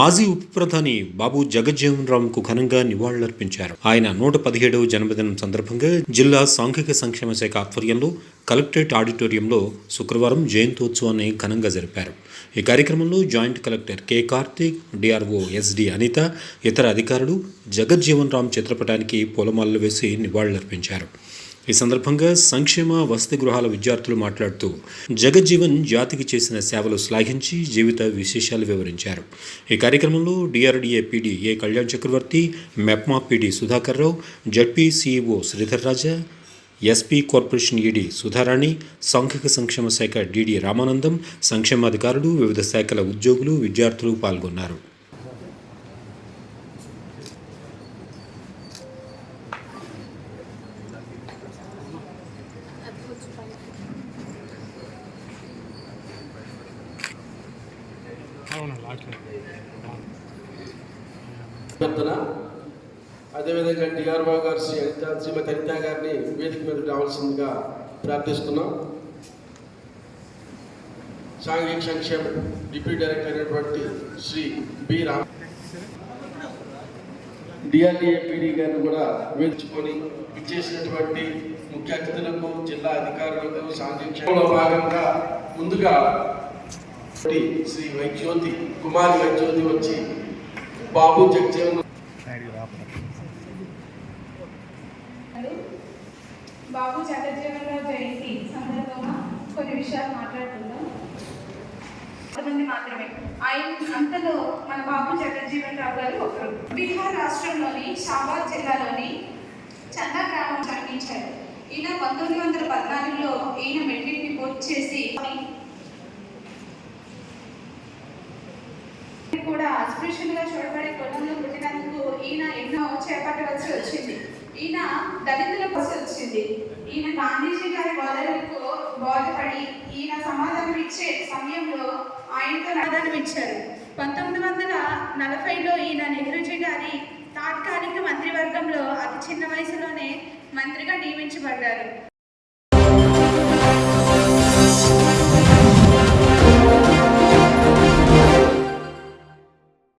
మాజీ ఉప ప్రధాని బాబు జగజ్జీవన్ రామ్కు ఘనంగా నివాళులర్పించారు. ఆయన 117వ జన్మదినం సందర్భంగా జిల్లా సాంఘిక సంక్షేమ శాఖ ఆధ్వర్యంలో కలెక్టరేట్ ఆడిటోరియంలో శుక్రవారం జయంతోత్సవాన్ని ఘనంగా జరిపారు. ఈ కార్యక్రమంలో joint collector K Karthik, DRO SD Anitha, ఇతర అధికారులు జగజ్జీవన్ రామ్ చిత్రపటానికి పూలమాలలు వేసి నివాళులర్పించారు. ఈ సందర్భంగా సంక్షేమ వసతి గృహాల విద్యార్థులు మాట్లాడుతూ జగజ్జీవన్ జాతికి చేసిన సేవలు శ్లాఘించి జీవిత విశేషాలు వివరించారు. ఈ కార్యక్రమంలో DRDA PD A Kalyan Chakravarthi, MEPMA PD Sudhakar Rao, ZP CEO Sridhar Raja, SP corporation ED Sudharani, సాంఘిక సంక్షేమ శాఖ డిడి రామానందం, సంక్షేమాధికారులు, వివిధ శాఖల ఉద్యోగులు, విద్యార్థులు పాల్గొన్నారు. అదేవిధంగా డిఆర్ఓ గారు శ్రీమతి అనిత గారిని వేదిక మీద రావాల్సిందిగా ప్రార్థిస్తున్నాం. సాంఘిక సంక్షేమ డిప్యూటీ డైరెక్టర్ అయినటువంటి Shri B Ram, DRDA PD గారిని కూడా వేదించుకొని ఇచ్చేసినటువంటి ముఖ్య అతిథులకు, జిల్లా అధికారులకు, సాంఘిక భాగంగా ముందుగా శ్రీ వైజ్యోతి కుమారి వైజ్యోతి వచ్చి బాబు జగజ్జీవన్ బాబు జగజ్జీవన్ రావు జయంతి సందర్భంగా కొన్ని విషయాలు మాట్లాడుకుందాం. కొంతమంది మాత్రమే అంతలో మన బాబు జగజ్జీవన్ రావు గారు ఒకరు. బీహార్ రాష్ట్రంలోని షాబాద్ జిల్లాలోని చందా గ్రామం జన్మించారు. ఈయన 1914లో ఈయన మెట్రిక్ని పూర్తి చేసి కూడా అస్పృశ్యంగా చూడబడే కులంలో పుట్టినందుకు ఈయన ఎన్నో చేపట్టవలసి వచ్చింది. ఈయన దళితుల కోసం వచ్చింది. ఈయన గాంధీజీ గారి బోధపడి ఈయన సమాధానం ఇచ్చే సమయంలో ఆయనతో సమాధానం ఇచ్చారు. 1940లో ఈయన నెహ్రూజీ గారి తాత్కాలిక మంత్రివర్గంలో అతి చిన్న వయసులోనే మంత్రిగా నియమించబడ్డారు.